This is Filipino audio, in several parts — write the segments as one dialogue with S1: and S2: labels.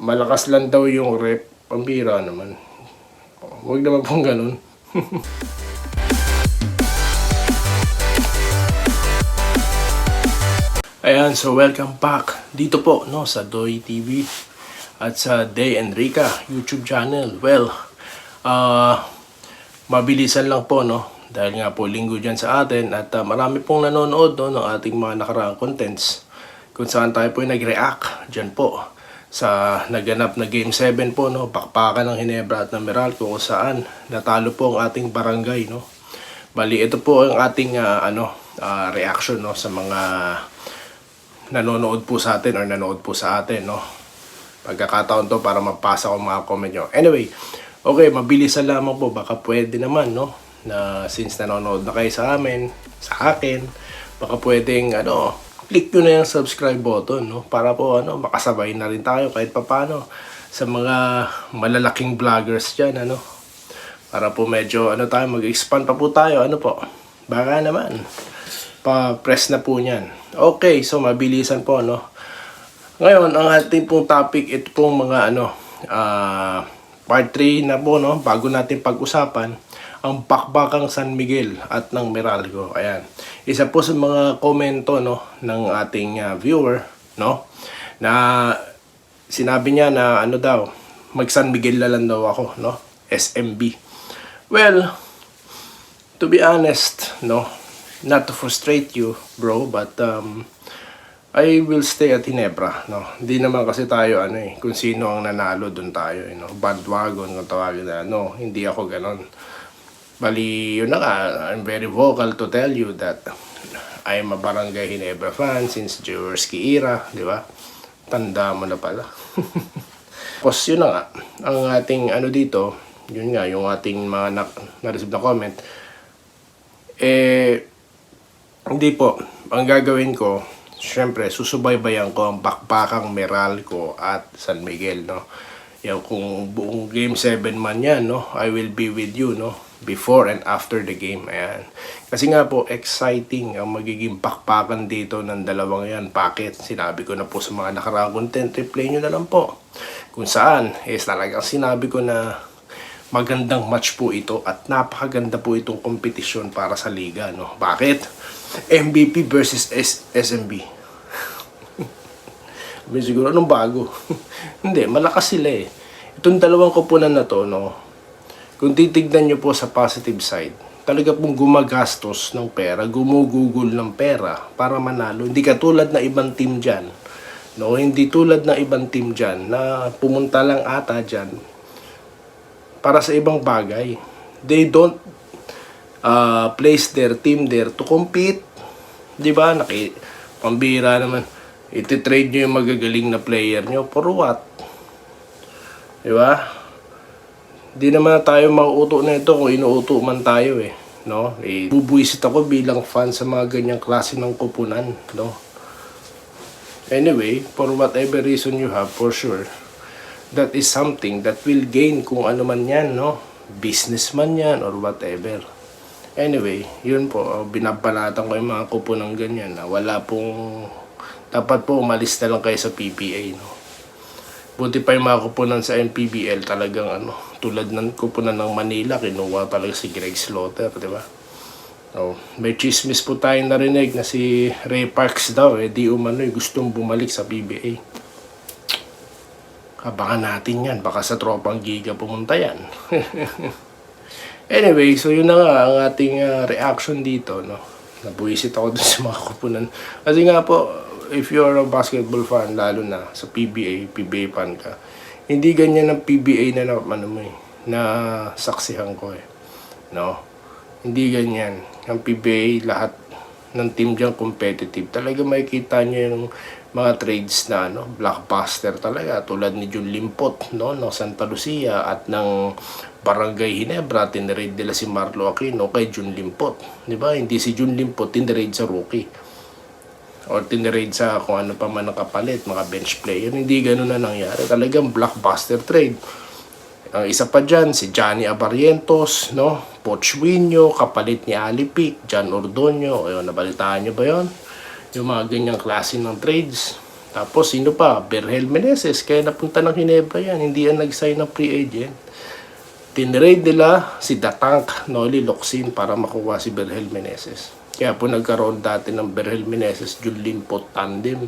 S1: malakas lang daw yung rep. Pambira naman. Huwag naman pong ganun. Ayan, so welcome back dito po no sa Doy TV at sa Day Enrica YouTube channel. Well, mabilisan lang po no dahil nga po linggo dyan sa atin at marami pong nanonood no ng ating mga nakaraang contents kung saan tayo po nag-react dyan po sa naganap na Game 7 po no, pakpakan ng Ginebra at ng Meralco kung saan natalo po ang ating barangay no. Bali ito po ang ating reaction no sa mga nanonood po sa atin or nanood po sa atin no. Pagkakataon to para mapasa ko mga comment nyo. Anyway, okay, mabilisan lamang po, baka pwede naman no na since nanonood na kayo sa amin, sa akin, baka pwedeng click nyo na yung subscribe button no para po makasabay na rin tayo kahit papaano sa mga malalaking vloggers diyan para po medyo tayo mag-expand pa po tayo baka naman pa-press na po niyan. Okay, so mabilisan po ngayon ang ating pong topic ito pong mga part 3 na po bago natin pag-usapan ang pakbakang San Miguel at ng Meralco. Ayan. Isa po sa mga komento ng ating viewer na sinabi niya na daw mag San Miguel na lang daw ako SMB. Well, to be honest not to frustrate you bro, but I will stay at Ginebra Hindi naman kasi tayo kung sino ang nanalo doon tayo bandwagon kung tawagin na hindi ako ganon. Bali, yun na nga, I'm very vocal to tell you that I am a Barangay Ginebra fan since Jaworski era, di ba? Tanda mo na pala. Tapos yun na nga, ang ating dito, yun nga, yung ating mga na-receive na comment, hindi po, ang gagawin ko, syempre, susubaybayan ko ang bakbakang Meralco at San Miguel, Yung kung buong Game 7 man yan, I will be with you, before and after the game. Ayan. Kasi nga po, exciting ang magiging pakpakan dito ng dalawang yan. Bakit? Sinabi ko na po sa mga nakaraang content, replay nyo na lang po. Kung saan, talagang sinabi ko na magandang match po ito at napakaganda po itong kompetisyon para sa liga. Bakit? MVP versus SMB. Siguro anong bago? Hindi, malakas sila Itong dalawang koponan na to, kung titignan nyo po sa positive side, talaga pong gumagastos ng pera, gumugugol ng pera para manalo. Hindi katulad na ibang team dyan. Hindi tulad na ibang team dyan na pumunta lang ata dyan para sa ibang bagay. They don't place their team there to compete. Diba? Pambira naman. Iti-trade nyo yung magagaling na player nyo. For what? Diba? Di naman tayo mauuto na ito kung inuuto man tayo bubuisit ako bilang fan sa mga ganyang klase ng koponan Anyway, for whatever reason you have, for sure, that is something that will gain kung ano man yan businessman yan or whatever. Anyway, yun po, binabalatan ko yung mga koponan ganyan na wala pong, dapat po umalis na lang kayo sa PBA Buti pa yung mga kupunan sa NPBL talagang tulad ng kupunan ng Manila, kinuha talaga si Greg Slaughter, di ba? May chismis po tayong narinig na si Ray Parks daw, di umano'y gustong bumalik sa PBA. Abangan natin yan, baka sa tropang giga pumunta yan. Anyway, so yun na nga ang ating reaction dito, Nabuisit ako dun sa mga kupunan. Kasi nga po, if you're a basketball fan, lalo na sa PBA fan ka, hindi ganyan ang PBA na saksihan ko Hindi ganyan. Ang PBA, lahat ng team dyan competitive. Talaga makikita nyo yung mga trades na blockbuster talaga. Tulad ni Jun Limpot ng Santa Lucia at ng Barangay Ginebra, tinirade nila si Marlo Aquino kay Jun Limpot. Diba? Hindi si Jun Limpot tinirade sa rookie. Or tinirade sa kung ano pa man nakapalit, mga bench player. Hindi ganun na nangyari. Talagang blockbuster trade. Ang isa pa dyan, si Johnny Abarrientos, Poch Winyo, kapalit ni Alipik, John Ordonio. Ayun, nabalitaan nyo ba yon? Yung mga ganyang klase ng trades. Tapos sino pa? Berhel Meneses. Kaya napunta ng Ginebra yan. Hindi yan nag-sign ng free agent. Tinrade nila si Datank Noli Locsin para makuha si Berhel Meneses. Kaya po nagkaroon dati ng Berhel Meneses Julin po tandem.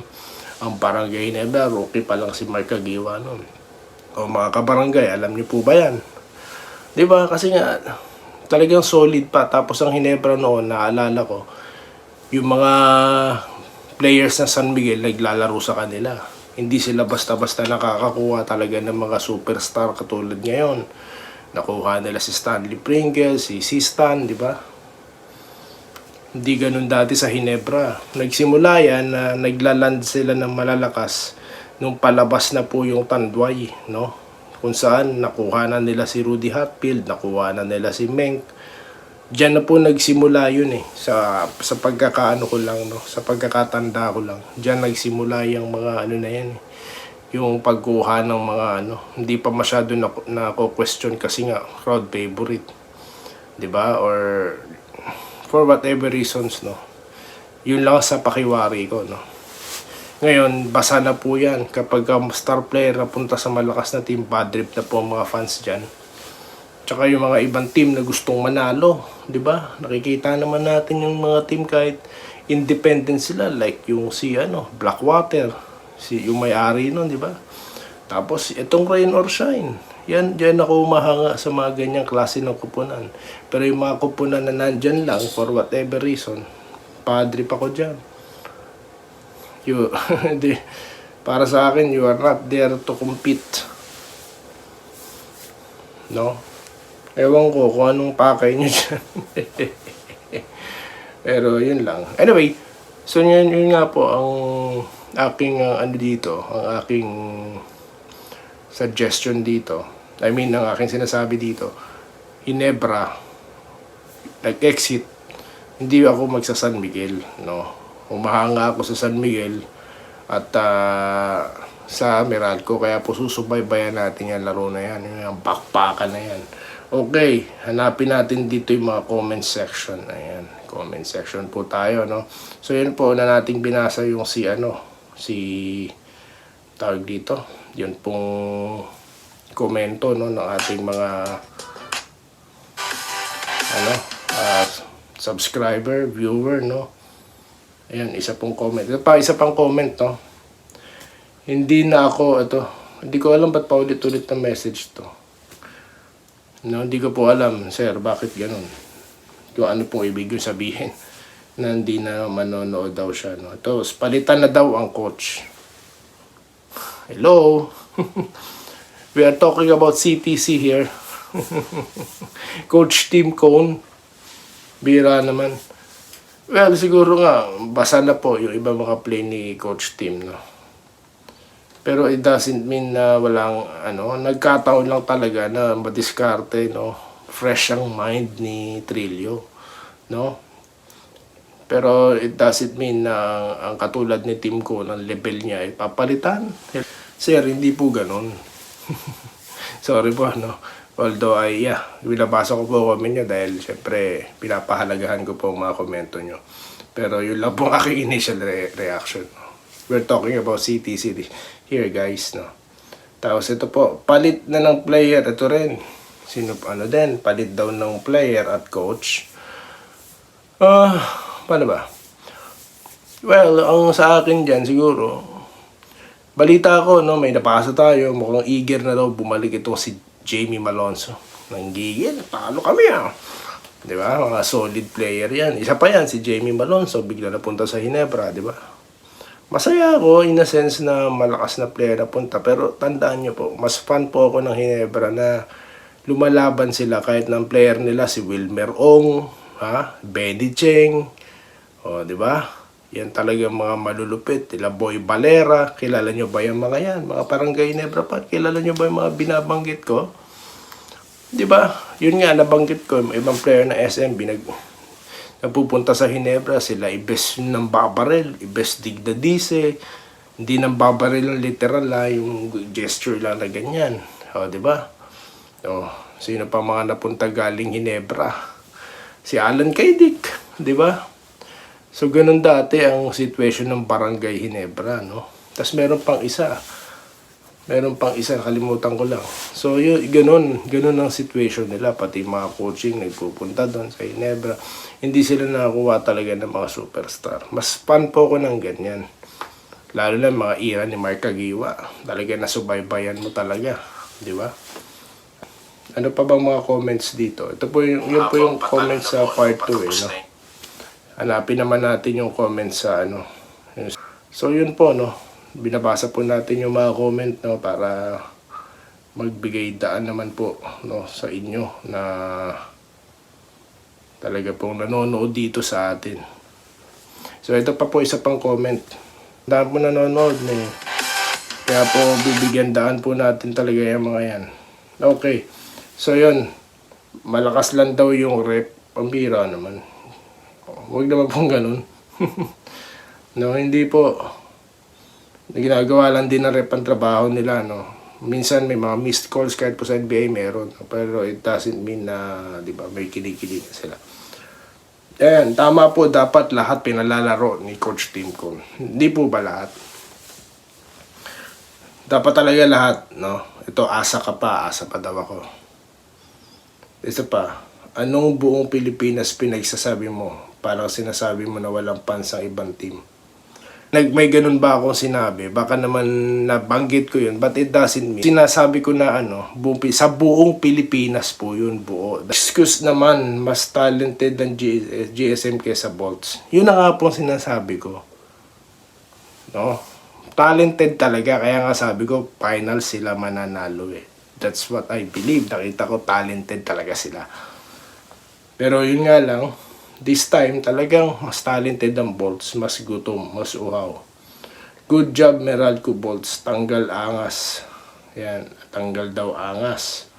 S1: Ang Barangay Ginebra, rookie pa lang si Mark Agiwa noon. O mga kabarangay, alam niyo po ba yan? Diba? Kasi nga, talagang solid pa. Tapos ang Ginebra noon, naalala ko, yung mga players ng San Miguel naglalaro sa kanila. Hindi sila basta-basta nakakakuha talaga ng mga superstar katulad ngayon. Nakuha nila si Stanley Pringle, si Stan, di ba? Hindi ganun dati sa Ginebra. Nagsimula yan na naglaland sila ng malalakas nung palabas na po yung Tanduay, no? Kung saan nakuha na nila si Rudy Hatfield, nakuha na nila si Menk. Diyan na po nagsimula yun sa pagkakaano ko lang, no? Sa pagkakatanda ko lang. Diyan nagsimula yung mga ano na yan yung pagkuha ng mga hindi pa masyado na question kasi nga crowd favorite, 'di ba? Or for whatever reasons, no. Yun lang sa pakiwari ko, no. Ngayon, basa na po yan kapag star player na punta sa malakas na team, bad trip na po ang mga fans diyan. Tsaka yung mga ibang team na gustong manalo, 'di ba? Nakikita naman natin yung mga team kahit independent sila, like yung si Blackwater, yung may-ari nun, di ba? Tapos itong Rain or Shine, yan diyan ako umahanga sa mga ganyang klase ng kupunan. Pero yung mga kupunan na nandyan lang for whatever reason, padre pa ko diyan. Para sa akin, you are not there to compete. No? Ewan ko kung anong pakay nyo dyan. Pero yun lang. Anyway, so yun nga po ang aking ang aking suggestion dito. I mean, ang aking sinasabi dito. Ginebra, nag-exit, hindi ako magsa San Miguel, no? Umahanga ako sa San Miguel at sa Meralco, kaya po susubaybayan natin yan laro na yan, yung bakpakan na yan. Okay, hanapin natin dito yung mga comment section. Ayan, comment section po tayo, no? So yun po na nating binasa yung si tawag dito, yun pong komento, no, ng ating mga subscriber, viewer, no. Ayan, isa pong comment. Isa pang comment, no. Hindi ko alam ba't paulit-ulit na message to. No, hindi ko po alam, sir, bakit ganun. Kung ano pong ibig yung sabihin na hindi na manonood daw siya, no. Ito, palitan na daw ang coach. Hello. We are talking about CTC here. Coach Tim Cone. Bira naman. Well, siguro nga, basa na po yung iba mga play ni Coach Tim, no. Pero it doesn't mean na walang, nagkataon lang talaga na madiskarte, no. Fresh ang mind ni Trillo, no. Pero it doesn't mean na ang katulad ni Tim Cone, ang level niya ay papalitan. Sir, hindi po ganun. Sorry po, no. Although binabasa ko po comment nyo dahil syempre pinapahalagahan ko po ang mga komento nyo. Pero yun lang po ang aking initial reaction. We're talking about CTC here, guys, no. Tapos ito po, palit na ng player. Ito rin. Palit daw ng player at coach. Paano ba? Well, ang sa akin dyan siguro, balita ko, no, may napasa tayo, mukhang eager na daw bumalik itong si Jamie Malonzo. Nanggigil, talo kami Diba? Mga solid player yan. Isa pa yan, si Jamie Malonzo, bigla na punta sa Ginebra, diba? Masaya ako in a sense na malakas na player na punta. Pero tandaan nyo po, mas fan po ako ng Ginebra na lumalaban sila kahit ng player nila si Wilmer Ong, Benny Cheng, diba? Yan talagang mga malulupit. Boy Valera, kilala nyo ba yung mga yan? Mga Barangay Ginebra pa, kilala nyo ba yung mga binabanggit ko? Diba? Yun nga, nabanggit ko, yung ibang player na SMB, nagpupunta sa Ginebra, sila ibes ng babarel, ibes digdadise, hindi ng babarel ng literal, yung gesture lang na ganyan. Diba? Sino pa mga napunta galing Ginebra? Si Alan Kaydik, diba? So, ganun dati ang situation ng Barangay Ginebra, no? Tapos meron pang isa. Kalimutan ko lang. So, yun, ganun ang situation nila. Pati mga coaching, nagpupunta doon sa Ginebra. Hindi sila nakakuha talaga ng mga superstar. Mas fan po ko ng ganyan. Lalo na mga era ni Mark Caguioa. Talaga nasubaybayan mo talaga. Di ba? Ano pa bang mga comments dito? Ito po yun po yung comments sa part 2 no? Hanapin naman natin yung comments sa ano. So, yun po, no? Binabasa po natin yung mga comment, no, para magbigay daan naman po, no, sa inyo na talaga pong nanonood dito sa atin. So ito pa po isa pang comment. Daan po nanonood eh. Kaya po bibigyan daan po natin talaga yung mga yan. Okay. So yun, malakas lang daw yung rep. Pambira naman. Huwag naman pong ganun. No, hindi po. Ginagawa lang din ng rep ang trabaho nila, no. Minsan may mga missed calls kahit po sa NBA meron, pero it doesn't mean na, di ba, may kinikili na sila. Ayan, tama po, dapat lahat pinalalaro ni Coach Tim Cone. Hindi po ba lahat? Dapat talaga lahat, no. Ito, asa pa daw ako. Isa pa, anong buong Pilipinas pinagsasabi mo? Parang sinasabi mo na walang fans ang ibang team. May ganun ba akong sinabi? Baka naman nabanggit ko yun, but it doesn't mean. Sinasabi ko na sa buong Pilipinas po yun, buo. Excuse naman, mas talented ang GSM kaysa Bolts. Yun na nga po sinasabi ko. No? Talented talaga, kaya nga sabi ko, final sila mananalo eh. That's what I believe. Nakita ko talented talaga sila. Pero yun nga lang, this time, talagang mas talented ang Bolts, mas gutom, mas uhaw. Good job, Meralco Bolts. Tanggal angas. Yan, tanggal daw angas.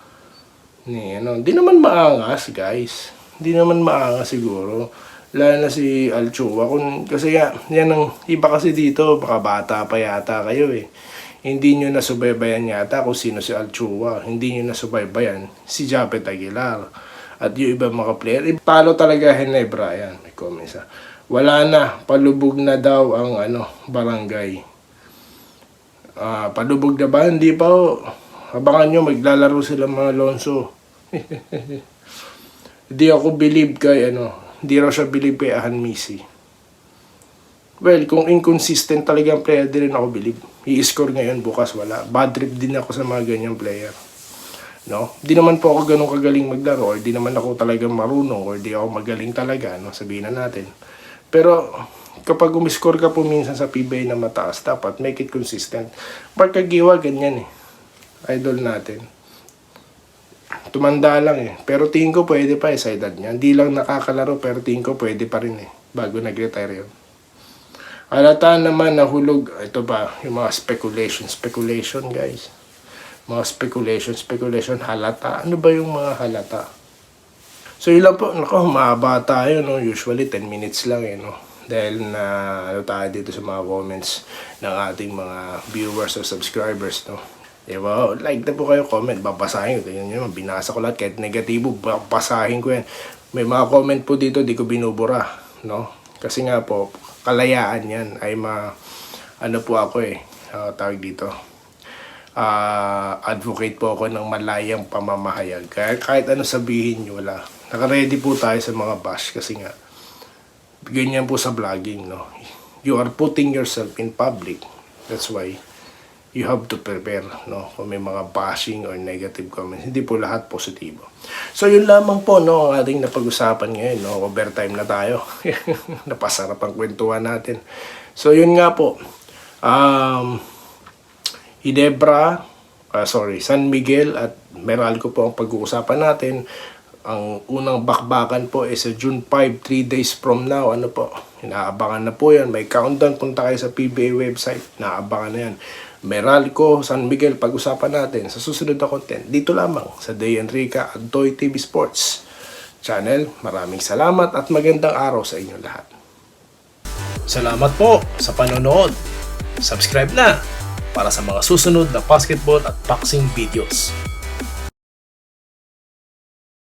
S1: Di naman maangas, guys. Di naman maangas siguro. Lalo na si Alchua. Kasi yan ang iba kasi dito, baka bata pa yata kayo eh. Hindi nyo nasubaybayan yata kung sino si Alchua. Hindi nyo nasubaybayan si Japet Aguilar. At yung ibang mga player, talo talaga Ginebra. Ayan, may comments ha. Wala na, palubog na daw ang barangay. Palubog na ba? Hindi pa ho. Abangan nyo, maglalaro sila mga Alonso. Hindi ako believe kay hindi raw siya believe kay Ahan Misi. Well, kung inconsistent talaga ang player, di rin ako believe. I-score ngayon, bukas wala. Bad trip din ako sa mga ganyang player. No? Di naman po ako ganun kagaling maglaro, or di naman ako talagang marunong, or di ako magaling talaga, no? Sabihin na natin. Pero kapag umiscore ka po minsan sa PBA na mataas, dapat make it consistent. Mark Caguioa, ganyan eh. Idol natin. Tumanda lang eh. Pero tingin ko pwede pa sa edad niya. Hindi lang nakakalaro, pero tingin ko pwede pa rin eh. Bago nag-retire yun. Halata naman nahulog. Ito ba, yung mga speculation guys. Mga speculation, halata. Ano ba yung mga halata? So yun lang po, mahaba tayo, no? Usually 10 minutes lang no? Dahil na tayo dito sa mga comments ng ating mga viewers or subscribers, no? Diba? Like na po kayo, comment, babasahin ko. Tingnan nyo, binasa ko lahat, kahit negatibo, babasahin ko yan. May mga comment po dito, di ko binubura, no? Kasi nga po, kalayaan yan ay po ako tawag dito. Advocate po ako ng malayang pamamahayag. Kaya kahit ano sabihin nyo, wala. Naka-ready po tayo sa mga bash kasi nga, ganyan po sa vlogging, no? You are putting yourself in public. That's why you have to prepare, no? Kung may mga bashing or negative comments, hindi po lahat positibo. So yun lamang po, no, ang ating napag-usapan ngayon, no? Overtime na tayo. Napasarap ang kwentuhan natin. So yun nga po. San Miguel at Meralco po ang pag-uusapan natin. Ang unang bakbakan po is sa June 5, 3 days from now. Inaabangan na po yan. May countdown. Punta kayo sa PBA website. Inaabangan na yan. Meralco, San Miguel, pag-usapan natin sa susunod na content. Dito lamang sa Day Enrica at Toy TV Sports Channel. Maraming salamat at magandang araw sa inyo lahat. Salamat po sa panonood. Subscribe na para sa mga susunod na basketball at boxing videos.